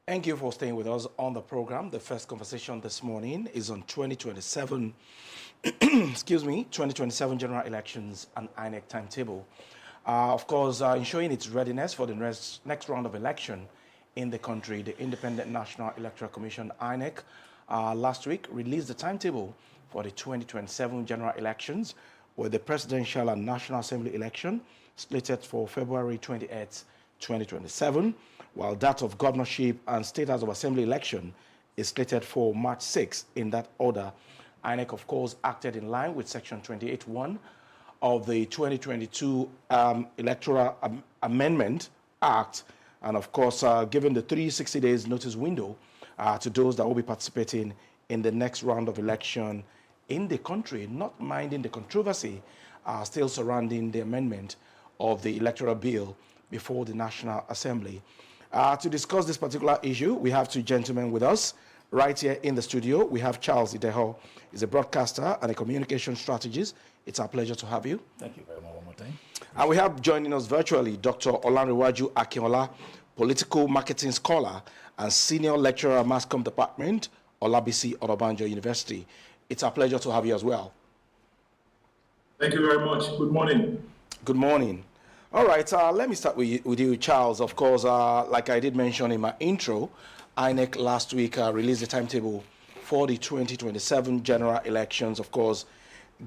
Thank you for staying with us on the program. The first conversation this morning is on 2027, excuse me, 2027 general elections and INEC timetable. Of course, ensuring its readiness for the next round of election in the country, the Independent National Electoral Commission, INEC, last week released the timetable for the 2027 general elections, with the Presidential and National Assembly election slated for February 28, 2027, while that of governorship and state House of Assembly election is slated for March 6 in that order. INEC, of course, acted in line with Section 28(1) of the 2022 Electoral Amendment Act, and of course, given the 360 days notice window to those that will be participating in the next round of election in the country, not minding the controversy still surrounding the amendment of the electoral bill before the National Assembly. To discuss this particular issue, we have two gentlemen with us right here in the studio. We have Charles Ideho. He's a broadcaster and a communication strategist. It's our pleasure to have you. Thank you very much one more time. And we have joining us virtually Dr. Olanrewaju Akinola, political marketing scholar and senior lecturer at Mass Comm Department, Olabisi Onabanjo University. It's our pleasure to have you as well. Thank you very much. Good morning. Good morning. All right, let me start with you, Charles. Of course, like I did mention in my intro, INEC last week released the timetable for the 2027 general elections. Of course,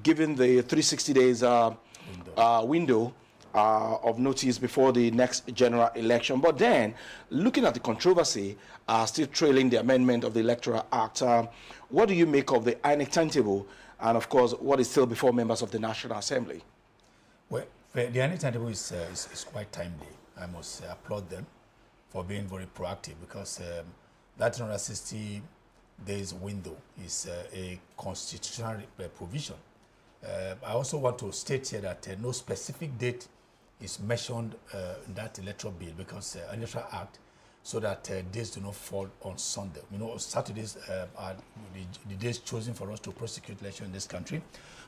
given the 360 days window of notice before the next general election. But then, looking at the controversy, still trailing the amendment of the Electoral Act, what do you make of the INEC timetable? And of course, what is still before members of the National Assembly? Well, the INEC timetable is quite timely. I must applaud them for being very proactive, because that 360 days window is a constitutional provision. I also want to state here that no specific date is mentioned in that electoral bill, because electoral act, so that days do not fall on Sunday. You know, Saturdays are the days chosen for us to prosecute election in this country.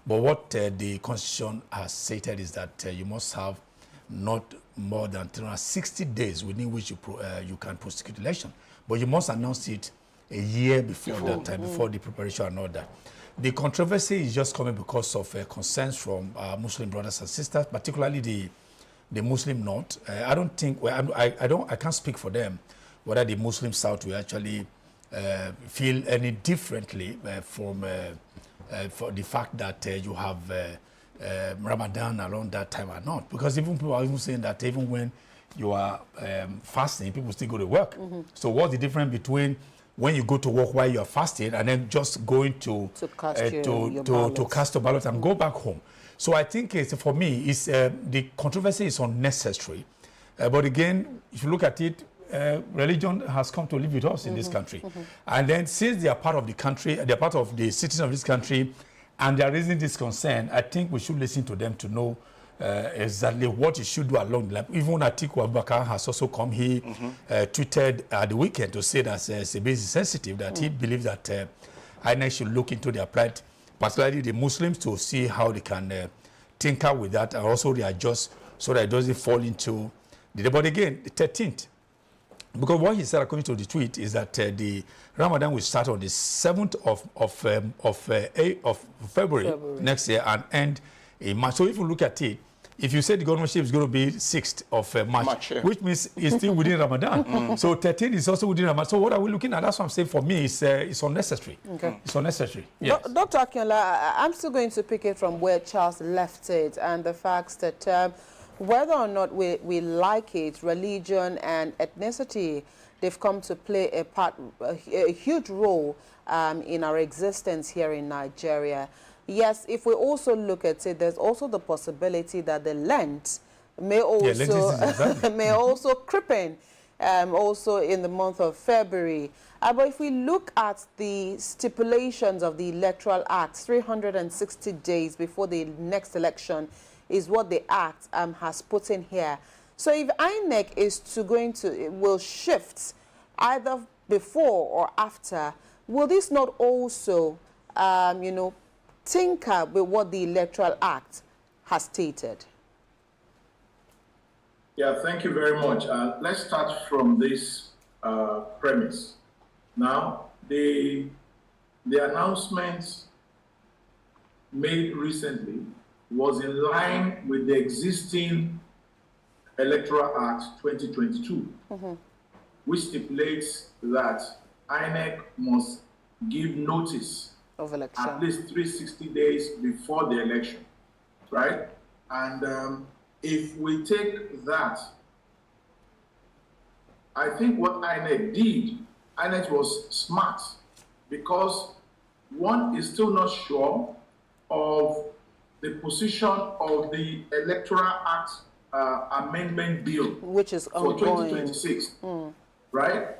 But what the Constitution has stated is that you must have not more than 360 days within which you can prosecute election. But you must announce it a year before that time, before the preparation and all that. The controversy is just coming because of concerns from Muslim brothers and sisters, particularly the Muslim North. I don't think, well, I can't speak for them whether the Muslim South will actually feel any differently from for the fact that you have Ramadan around that time or not. Because even people are even saying that even when you are fasting, people still go to work. So what's the difference between when you go to work while you are fasting and then just going to cast your ballot and go back home? So I think for me, it's, the controversy is unnecessary. But again, if you look at it, religion has come to live with us in this country. And then since they are part of the country, they are part of the citizens of this country, and they are raising this concern, I think we should listen to them to know exactly what you should do along the line. Even Atiku Abubakar has also come. He tweeted at the weekend to say that it's a bit sensitive, that he believes that INEC should look into their plight, particularly the Muslims, to see how they can tinker with that and also readjust so that it doesn't fall into the... But again, the 13th, because what he said according to the tweet is that the Ramadan will start on the 7th of February next year and end in March. So if you look at it, if you say the governorship is going to be 6th of March, which means it's still within Ramadan. So 13 is also within Ramadan. So what are we looking at? That's what I'm saying. For me, it's unnecessary. Okay. It's unnecessary. Yes. Dr. Akinola, I'm still going to pick it from where Charles left it, and the fact that whether or not we like it, religion and ethnicity, they've come to play a huge role in our existence here in Nigeria. Yes, if we also look at it, there's also the possibility that the Lent may also may also creep in, also in the month of February. But if we look at the stipulations of the Electoral Act, 360 days before the next election is what the Act has put in here. So if INEC will shift either before or after, will this not also, tinker with what the Electoral Act has stated? Yeah, thank you very much. Let's start from this premise. Now, the announcement made recently was in line with the existing Electoral Act 2022, which stipulates that INEC must give notice of election at least 360 days before the election, right? And if we take that, I think what INEC was smart, because one is still not sure of the position of the Electoral Act Amendment Bill, which is for ongoing. 2026, right?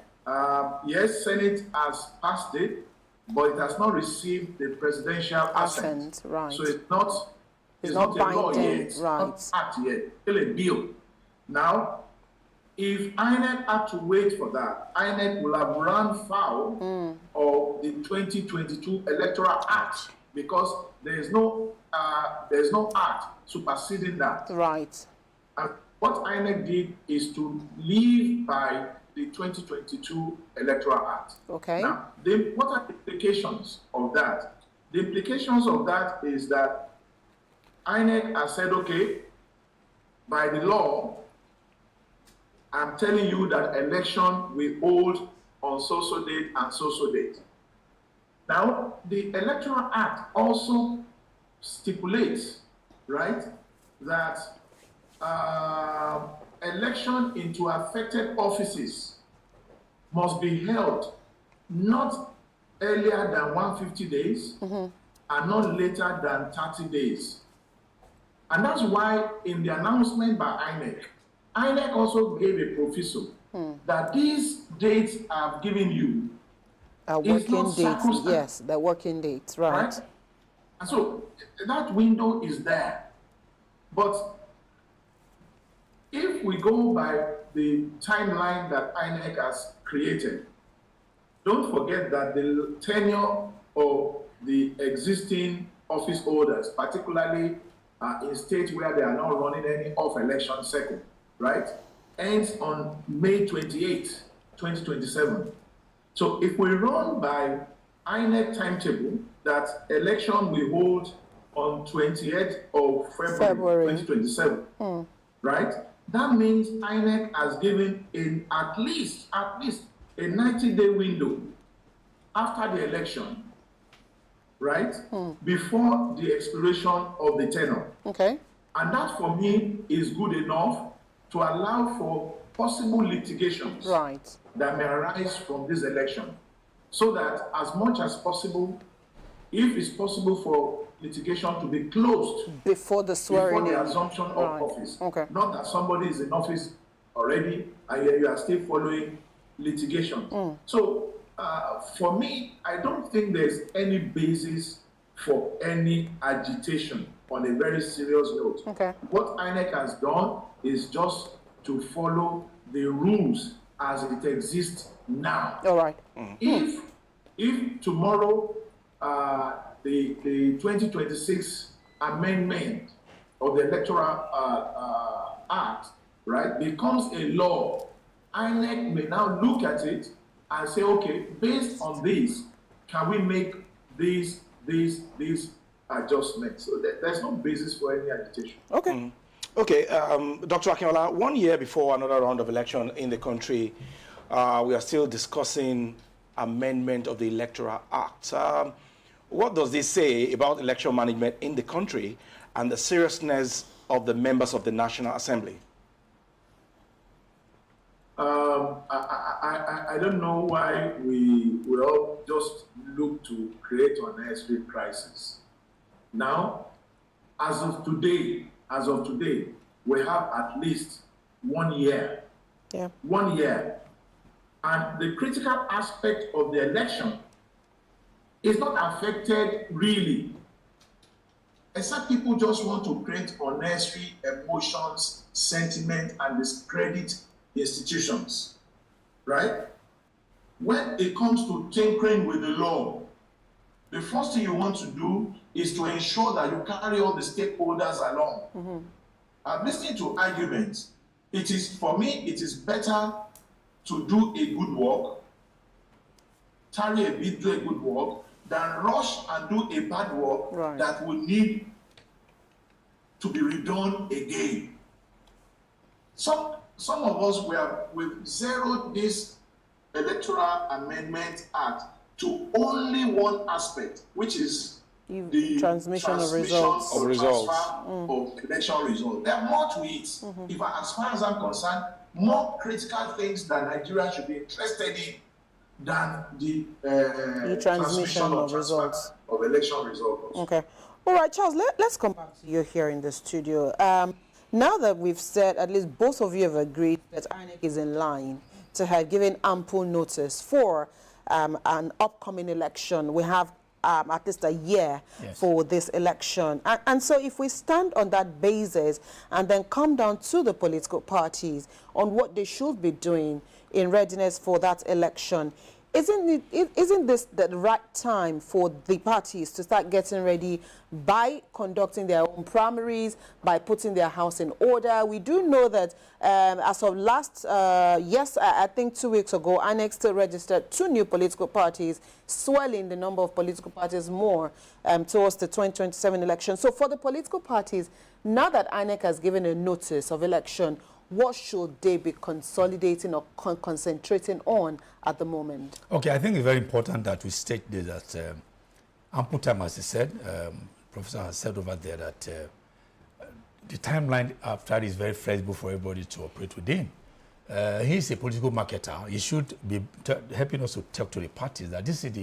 Yes, Senate has passed it, but it has not received the presidential assent. Right. So it's not a law yet, right. not act yet, still a bill. Now, if INEC had to wait for that, INEC will have run foul of the 2022 Electoral Act, because there is no act superseding that. Right. And what INEC did is to live by the 2022 Electoral Act. Okay. Now, what are the implications of that? The implications of that is that INEC has said, okay, by the law, I'm telling you that election will hold on so-so date and so-so date. Now, the Electoral Act also stipulates, right, that election into affected offices must be held not earlier than 150 days and not later than 30 days. And that's why in the announcement by INEC also gave a proviso that these dates I've given you working dates, yes, the working dates, right. And so that window is there. But if we go by the timeline that INEC has created, don't forget that the tenure of the existing office holders, particularly in states where they are not running any off-election cycle, right, ends on May 28, 2027. So if we run by INEC timetable that election will hold on 28th of February 2027, right, that means INEC has given in at least a 90-day window after the election, right, before the expiration of the tenure. Okay. And that, for me, is good enough to allow for possible litigations that may arise from this election, so that as much as possible, if it's possible for litigation to be closed before the swearing before the assumption of office. Okay. Not that somebody is in office already and you are still following litigation. So for me, I don't think there's any basis for any agitation on a very serious note. Okay. What INEC has done is just to follow the rules as it exists now. All right. If tomorrow the 2026 amendment of the Electoral Act, right, becomes a law, INEC may now look at it and say, okay, based on this, can we make these adjustments? So there's no basis for any agitation. Okay. Okay, Dr. Akinola, 1 year before another round of election in the country, we are still discussing amendment of the Electoral Act. What does this say about election management in the country and the seriousness of the members of the National Assembly? I don't know why we all just look to create unnecessary crisis. Now, as of today, we have at least 1 year. Yeah. 1 year. And the critical aspect of the election is not affected really. Except people just want to create unnecessary emotions, sentiment, and discredit institutions, right? When it comes to tinkering with the law, the first thing you want to do is to ensure that you carry all the stakeholders along. I'm listening to arguments. For me, it is better to do a good work, tarry a bit, do a good work, than rush and do a bad work that will need to be redone again. Some of us we've zeroed this Electoral Amendment Act to only one aspect, which is the transmission of results. Of election results. There are more to it. As far as I'm concerned, more critical things that Nigeria should be interested in than the transmission of results of election results. Okay. All right, Charles, let's come back to you here in the studio. Now that we've said, at least both of you have agreed that INEC is in line to have given ample notice for an upcoming election, we have at least a year for this election. And so if we stand on that basis and then come down to the political parties on what they should be doing in readiness for that election, isn't this the right time for the parties to start getting ready by conducting their own primaries, by putting their house in order? We do know that as of I think 2 weeks ago, INEC still registered 2 new political parties, swelling the number of political parties more towards the 2027 election. So for the political parties, now that INEC has given a notice of election, what should they be consolidating or concentrating on at the moment? Okay, I think it's very important that we state that ample time, as he said, Professor has said over there that the timeline after is very flexible for everybody to operate within. He's a political marketer. He should be helping us to talk to the parties that this is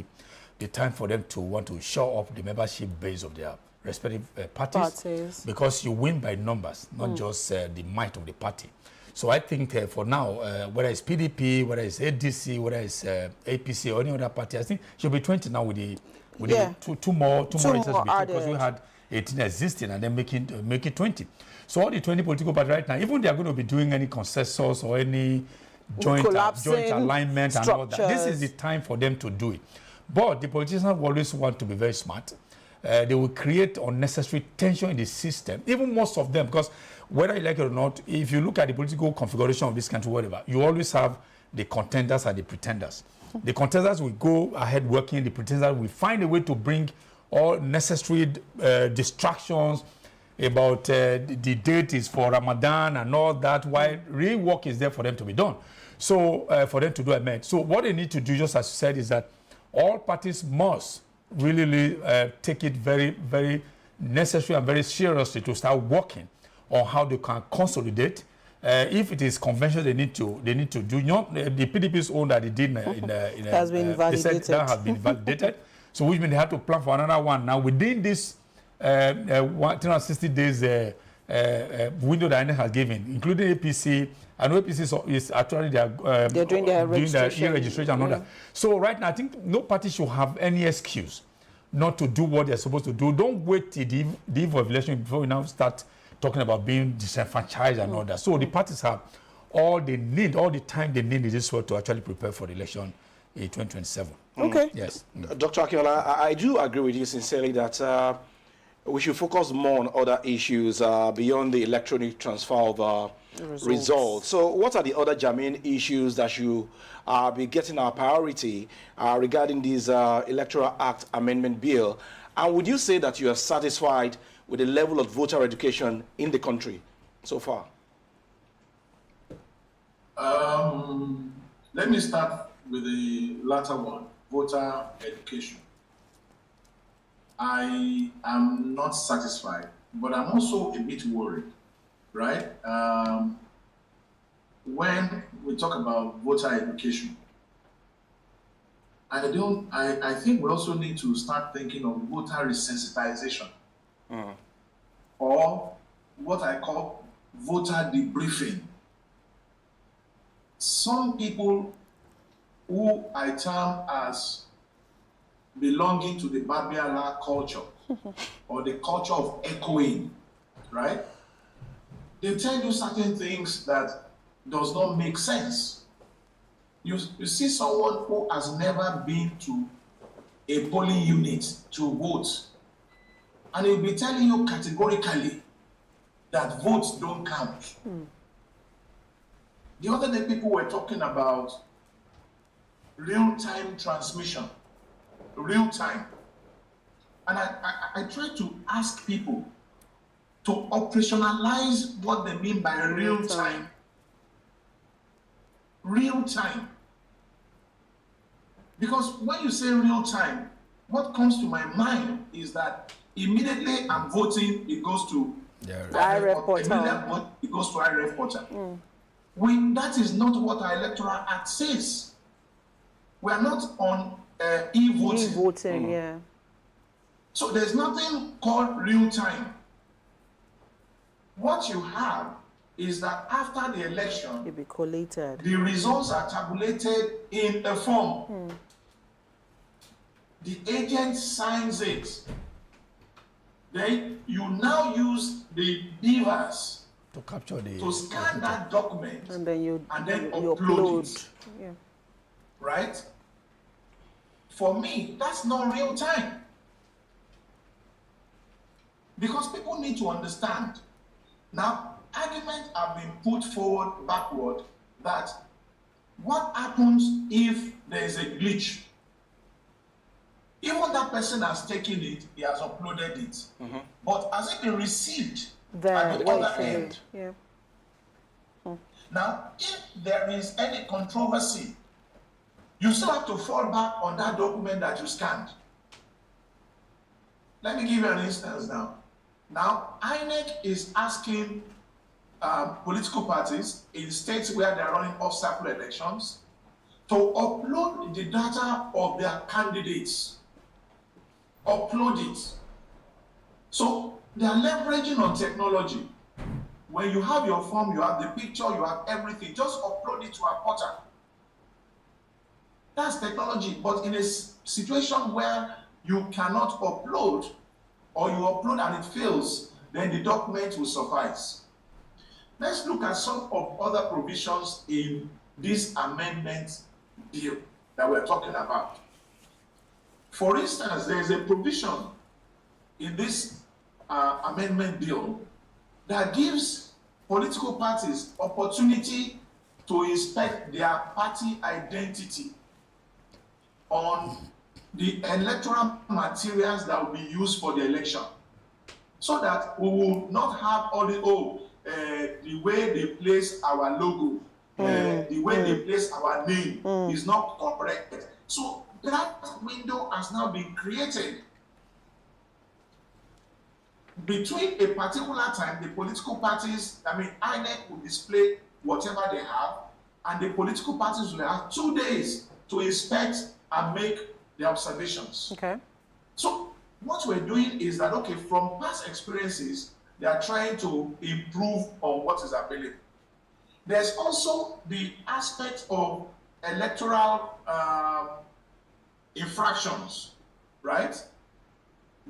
the time for them to want to show up the membership base of their respective parties, because you win by numbers, not just the might of the party. So I think for now, whether it's PDP, whether it's ADC, whether it's APC or any other party, I think should be 20 now with the two more because we had 18 existing and then make it 20. So all the 20 political parties right now, even they are going to be doing any consensus or any joint alignment and all that, this is the time for them to do it. But the politicians always want to be very smart. They will create unnecessary tension in the system, even most of them, because whether you like it or not, if you look at the political configuration of this country, whatever, you always have the contenders and the pretenders. The contenders will go ahead working, the pretenders will find a way to bring all necessary distractions about the date is for Ramadan and all that, while real work is there for them to be done. So for them to do amend. So what they need to do, just as you said, is that all parties must really take it very, very necessary and very seriously to start working on how they can consolidate. If it is convention, they need to do. You know, the PDP's own that they did has been validated. They said that has been validated. So which means they have to plan for another one. Now within this 360 days window that INEC has given, including APC. I know APC is actually they're doing their registration and all that. So right now, I think no party should have any excuse not to do what they're supposed to do. Don't wait till the eve of election before we now start talking about being disenfranchised and all that. So the parties have all they need, all the time they need in this world to actually prepare for the election in 2027. Okay. Yes. Dr. Akinola, I do agree with you sincerely that we should focus more on other issues beyond the electronic transfer of results. So what are the other germane issues that should be getting our priority regarding this Electoral Act Amendment Bill? And would you say that you are satisfied with the level of voter education in the country so far? Let me start with the latter one, voter education. I am not satisfied but I'm also a bit worried, right? When we talk about voter education, I think we also need to start thinking of voter resensitization, or what I call voter debriefing. Some people who I term as belonging to the Babiala culture or the culture of echoing, right? They tell you certain things that does not make sense. You see someone who has never been to a polling unit to vote, and he'll be telling you categorically that votes don't count. The other day, people were talking about real-time transmission, real-time. And I try to ask people to operationalize what they mean by real-time. Real-time. Because when you say real-time, what comes to my mind is that immediately I'm voting, it goes to IREF portal. It goes to IREF portal. That is not what our Electoral Act says. We are not on e-voting. E-voting, yeah. So there's nothing called real time. What you have is that after the election, It'll be collated. the results are tabulated in a form. The agent signs it. Then you now use the beavers to capture the to scan that document And then you upload it. Yeah. Right? For me, that's not real time. Because people need to understand. Now, arguments have been put forward backward that what happens if there is a glitch? Even that person has taken it, he has uploaded it. But has it been received at the other end? Yeah. Now, if there is any controversy, you still have to fall back on that document that you scanned. Let me give you an instance now. Now, INEC is asking political parties in states where they're running off-cycle elections to upload the data of their candidates. Upload it. So they are leveraging on technology. When you have your form, you have the picture, you have everything, just upload it to a portal. That's technology, but in a situation where you cannot upload, or you upload and it fails, then the document will suffice. Let's look at some of other provisions in this amendment bill that we're talking about. For instance, there is a provision in this amendment bill that gives political parties opportunity to inspect their party identity on the electoral materials that will be used for the election, so that we will not have all the way they place our logo, the way they place our name is not correct. So that window has now been created. Between a particular time, the political parties, INEC will display whatever they have, and the political parties will have 2 days to inspect and make the observations. Okay. So what we're doing is that, okay, from past experiences, they are trying to improve on what is available. There's also the aspect of electoral infractions, right?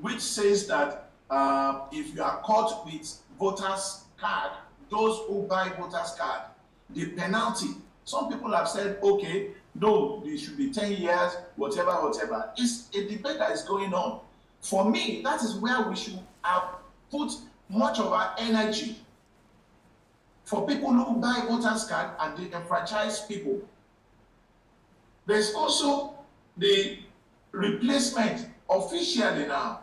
Which says that if you are caught with voters card, those who buy voters card, the penalty, some people have said, okay, no, it should be 10 years, whatever. It's a debate that is going on. For me, that is where we should have put much of our energy for people who buy voters card and they enfranchise people. There's also the replacement officially now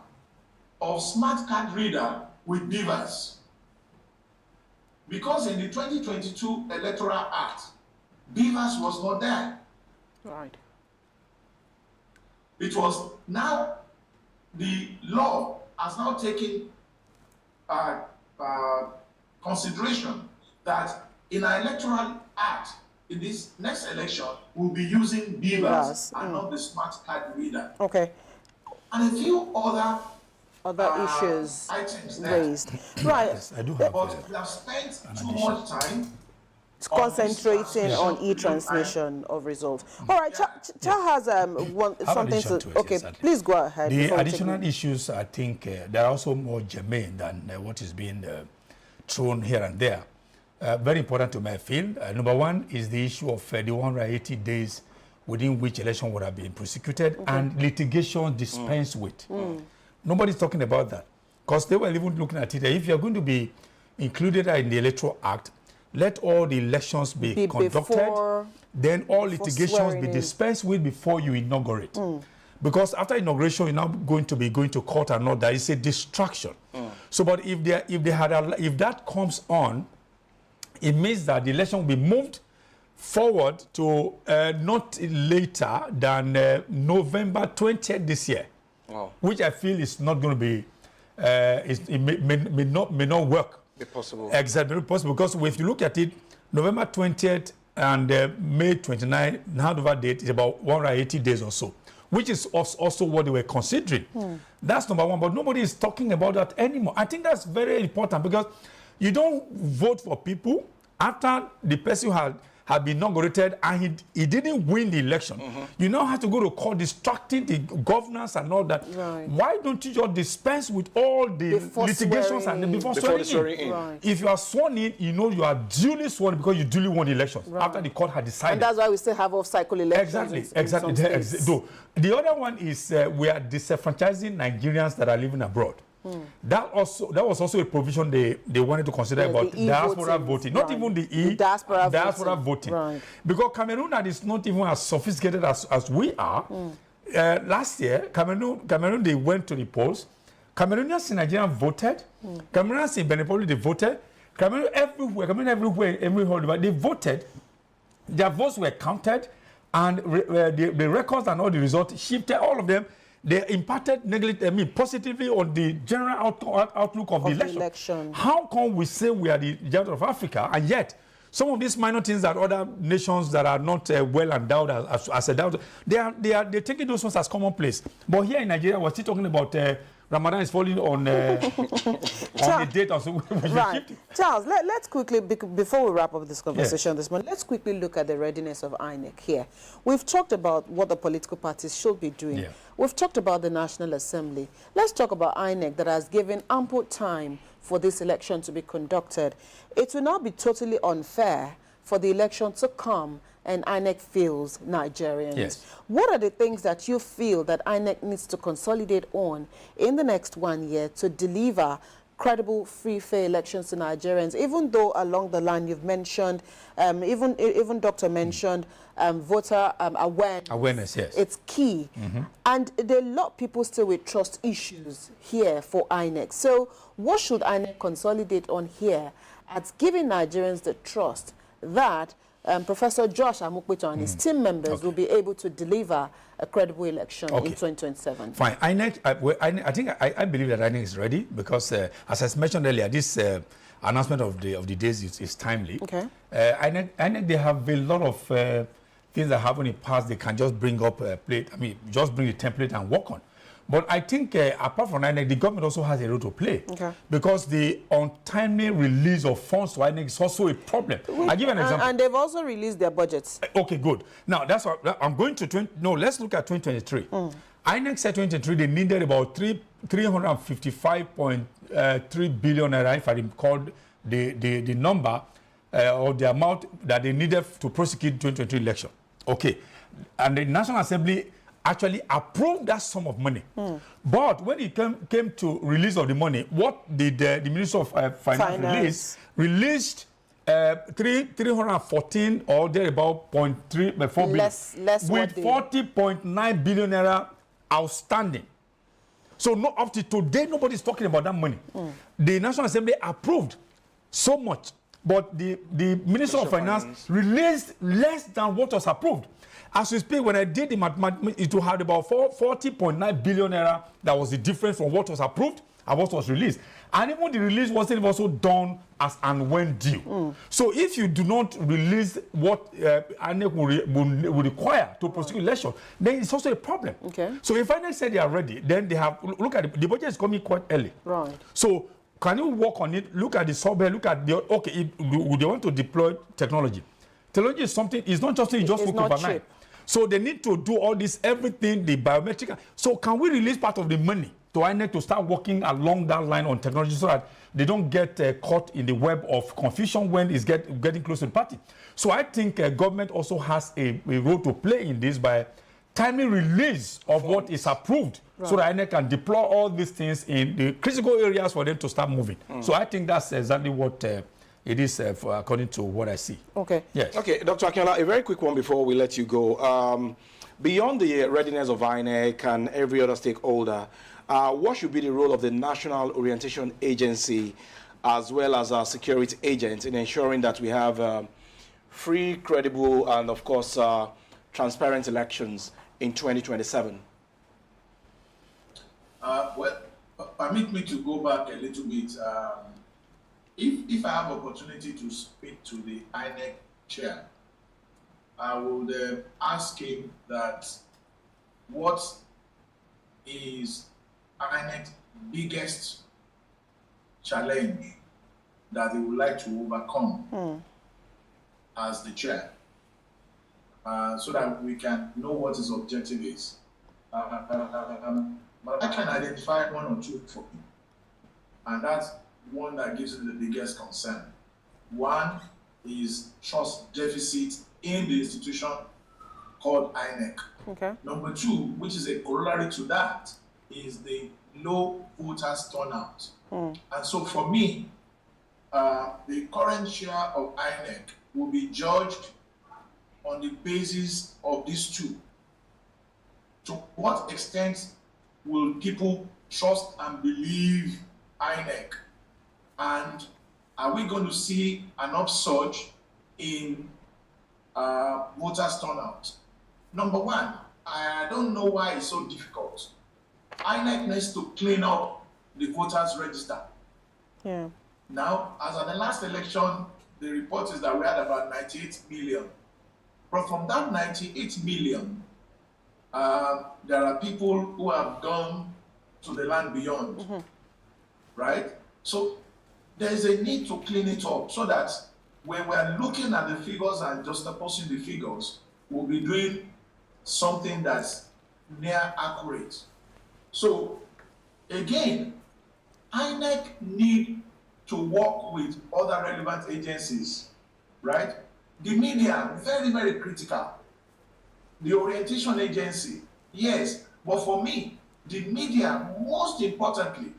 of smart card reader with beavers. Because in the 2022 Electoral Act, beavers was not there. Right. It was now, the law has now taken consideration that in our electoral act, in this next election, we'll be using beavers and not the smart card reader. Okay. And a few other issues items raised. Right. Yes, I do have. But we have spent too much time concentrating on e-transmission of results. All right, Cha has something to. Okay, please go ahead. The additional issues, I think, they are also more germane than what is being thrown here and there. Very important to my field. Number one is the issue of the 180 days within which election would have been prosecuted and litigation dispensed with. Nobody's talking about that because they were even looking at it. If you're going to be included in the Electoral Act, let all the elections be conducted, then all litigations be dispensed with before you inaugurate. Because after inauguration, you're now going to court and all that. It's a distraction. So, but if that comes on, it means that the election will be moved forward to not later than November 20th this year, which I feel is not going to be, it may not work. Possible. Exactly, possible, because if you look at it, November 20th and May 29th, handover date is about 180 days or so, which is also what they were considering. That's number one, but nobody is talking about that anymore. I think that's very important because you don't vote for people after the person had been inaugurated and he didn't win the election. You now have to go to court distracting the governance and all that. Right. Why don't you just dispense with all the litigations and before swearing in? Right. If you are sworn in, you know you are duly sworn because you duly won the elections after the court had decided. And that's why we still have off-cycle elections. Exactly. The other one is we are disenfranchising Nigerians that are living abroad. That was also a provision they wanted to consider about diaspora voting. Not even the diaspora voting. Right. Because Cameroon is not even as sophisticated as we are. Last year, Cameroon, they went to the polls. Cameroonians in Nigeria voted. Cameroonians in Benin Republic, they voted. Cameroon everywhere, they voted. Their votes were counted, and the records and all the results shifted, all of them. They impacted positively on the general outlook of the election. How come we say we are the giant of Africa, and yet some of these minor things that other nations that are not well endowed as endowed, they're taking those ones as commonplace. But here in Nigeria, we're still talking about Ramadan is falling on the date of right. Charles, let's quickly, before we wrap up this conversation this morning, let's quickly look at the readiness of INEC here. We've talked about what the political parties should be doing. We've talked about the National Assembly. Let's talk about INEC that has given ample time for this election to be conducted. It will not be totally unfair for the election to come and INEC fails Nigerians. What are the things that you feel that INEC needs to consolidate on in the next 1 year to deliver credible, free, fair elections to Nigerians? Even though along the line you've mentioned, even Doctor mentioned voter awareness. Yes. It's key. And there are a lot of people still with trust issues here for INEC. So what should INEC consolidate on here at giving Nigerians the trust that Professor Josh Amukpeto and his team members will be able to deliver a credible election in 2027? Fine. INEC, I believe that INEC is ready because, as I mentioned earlier, this announcement of the days is timely. Okay. INEC, they have a lot of things that happen in the past. They can just bring up a plate. Just bring the template and work on. But I think apart from INEC, the government also has a role to play. Okay. Because the untimely release of funds to INEC is also a problem. I'll give an example. And they've also released their budgets. Okay, good. Now, that's what I'm going to... let's look at 2023. INEC said 2023, they needed about 355.3 billion naira, if I recall the number or the amount that they needed to prosecute 2023 election. Okay. And the National Assembly actually approved that sum of money. But when it came to release of the money, what did the Minister of Finance released 314 or thereabout 0.4 billion less with 40.9 billion naira outstanding. So up to today, nobody's talking about that money. The National Assembly approved so much, but the Minister of Finance released less than what was approved. As we speak, when I did the mathematics, it had about 40.9 billion naira. That was the difference from what was approved and what was released. And even the release wasn't also done as and when due. So if you do not release what INEC will require to prosecute election, then it's also a problem. Okay. So if INEC said they are ready, then they have, look at the budget is coming quite early. Right. So can you work on it? Look at the survey, look at the, okay, they want to deploy technology. Technology is something, it's not just, just look overnight. Cheap. So they need to do all this, everything, the biometric. So can we release part of the money to INEC to start working along that line on technology so that they don't get caught in the web of confusion when it's getting close to the party? So I think government also has a role to play in this by timely release of what is approved, so that INEC can deploy all these things in the critical areas for them to start moving. So I think that's exactly what it is according to what I see. Okay. Yes. Okay, Dr. Akinola, a very quick one before we let you go. Beyond the readiness of INEC and every other stakeholder, what should be the role of the National Orientation Agency as well as our security agents in ensuring that we have free, credible, and of course, transparent elections in 2027? Well, permit me to go back a little bit. If I have opportunity to speak to the INEC chair, I would ask him that what is INEC's biggest challenge that he would like to overcome as the chair, so that we can know what his objective is. But I can identify one or two for him, and that's one that gives him the biggest concern. One is trust deficit in the institution called INEC. Okay. Number two, which is a corollary to that, is the low voters turnout. And so for me, the current chair of INEC will be judged on the basis of these two. To what extent will people trust and believe INEC? And are we going to see an upsurge in voters turnout? Number one, I don't know why it's so difficult. INEC needs to clean up the voters register. Yeah. Now, as at the last election, the report is that we had about 98 million. But from that 98 million, there are people who have gone to the land beyond, right? So there's a need to clean it up so that when we're looking at the figures and juxtaposing the figures, we'll be doing something that's near accurate. So again, INEC need to work with other relevant agencies, right? The media, very, very critical. The orientation agency, yes, but for me, the media, most importantly,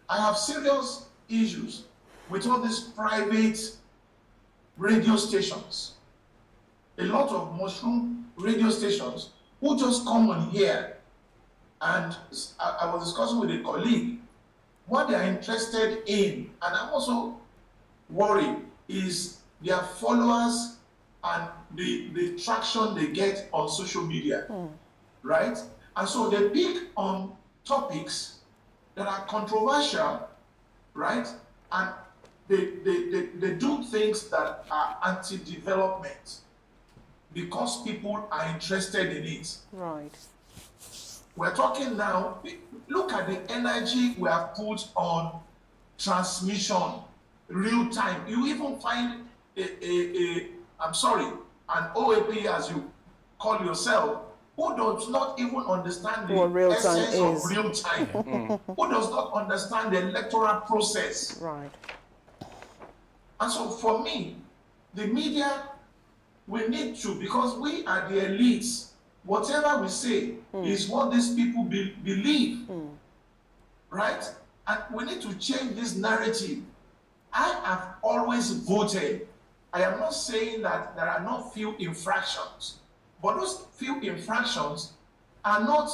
I have serious issues with all these private radio stations. A lot of mushroom radio stations who just come on here, and I was discussing with a colleague, what they are interested in, and I'm also worried, is their followers and the traction they get on social media, right? And so they pick on topics that are controversial, right? And they do things that are anti-development because people are interested in it. Right. We're talking now, look at the energy we have put on transmission, real time. You even find an OAP, as you call yourself, who does not even understand the essence of real time, who does not understand the electoral process. Right. And so for me, the media, we need to, because we are the elites, whatever we say is what these people believe, right? And we need to change this narrative. I have always voted. I am not saying that there are not few infractions, but those few infractions are not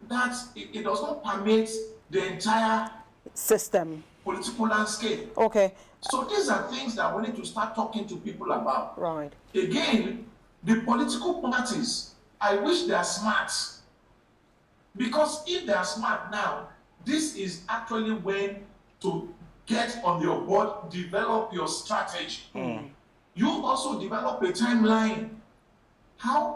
that, it does not permit the entire system, political landscape. Okay. So these are things that we need to start talking to people about. Right. Again, the political parties, I wish they are smart. Because if they are smart now, this is actually when to get on your board, develop your strategy. You also develop a timeline.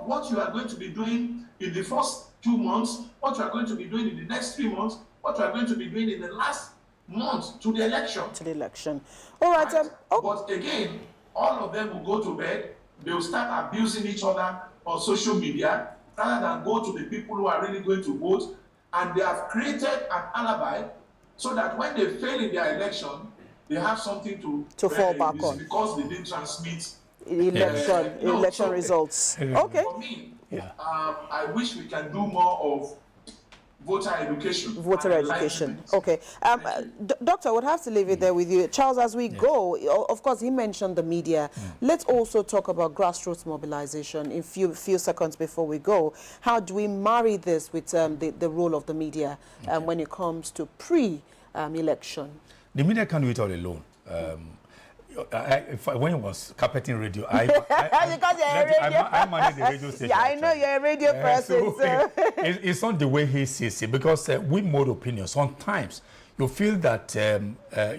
What you are going to be doing in the first 2 months, what you are going to be doing in the next 3 months, what you are going to be doing in the last month to the election. All right. Right? But again, all of them will go to bed. They will start abusing each other on social media rather than go to the people who are really going to vote. And they have created an alibi so that when they fail in their election, they have something to fall back on. Because they didn't transmit election results. Okay. For me, I wish we can do more of voter education. Okay. Doctor, I would have to leave it there with you. Charles, as we go, of course, he mentioned the media. Let's also talk about grassroots mobilization in few seconds before we go. How do we marry this with the role of the media when it comes to pre-election? The media can't do it all alone. When I was carpeting radio, I manage the radio station. Yeah, I know you're a radio person. So it's not the way he sees it, because we mold opinions. Sometimes you feel that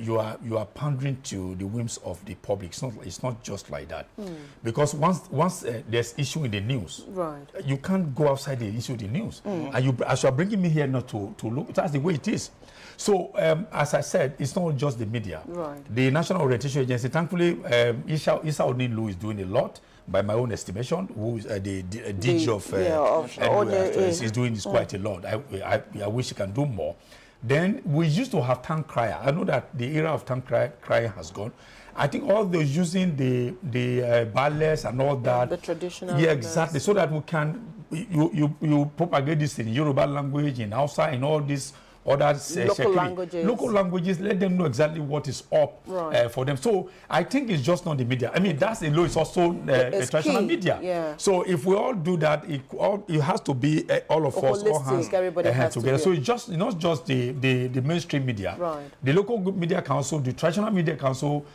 you are pandering to the whims of the public. It's not just like that. Because once there's issue in the news, right, you can't go outside the issue of the news. And as you are bringing me here not to look, that's the way it is. So, as I said, it's not just the media. Right. The National Orientation Agency, thankfully, Isa Odinlu is doing a lot, by my own estimation, who is the DG of is doing this quite a lot. I wish he can do more. Then we used to have tank crier. I know that the era of tank crier has gone. I think all those using the ballads and all that. The traditional. Yeah, exactly. So that we can, you propagate this in Yoruba language, in Hausa, in all these other local languages, let them know exactly what is up for them. So I think it's just not the media. I mean, that's alone. It's also the traditional media. Yeah. So if we all do that, it has to be all of us, all hands together. So it's just not just the mainstream media. Right. The local media can also, the traditional media can also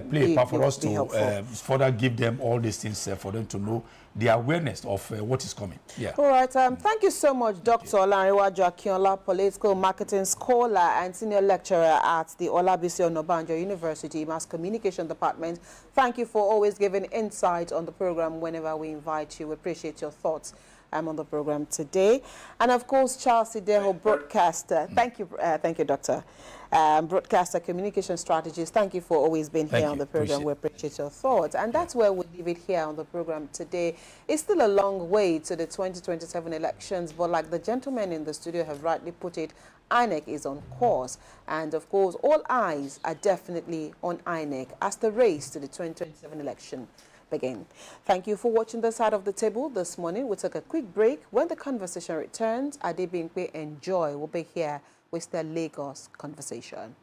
play a part for us to further give them all these things for them to know the awareness of what is coming. Yeah. All right. Thank you so much, Dr. Olanrewaju Akinola, political marketing scholar and senior lecturer at the Olabisi Onabanjo University Mass Communication Department. Thank you for always giving insight on the program whenever we invite you. We appreciate your thoughts on the program today. And of course, Charles Sideho, broadcaster. Thank you, Doctor. Broadcaster, communication strategist. Thank you for always being here on the program. We appreciate your thoughts. And that's where we leave it here on the program today. It's still a long way to the 2027 elections, but like the gentlemen in the studio have rightly put it, INEC is on course. And of course, all eyes are definitely on INEC as the race to the 2027 election begin. Thank you for watching this side of the table this morning. We'll take a quick break. When the conversation returns, Adebimpe and Joy will be here with the Lagos conversation.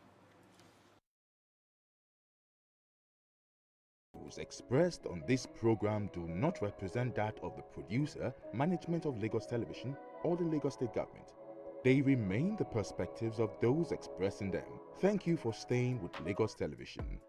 Expressed on this program do not represent that of the producer, management of Lagos Television, or the Lagos State Government. They remain the perspectives of those expressing them. Thank you for staying with Lagos Television.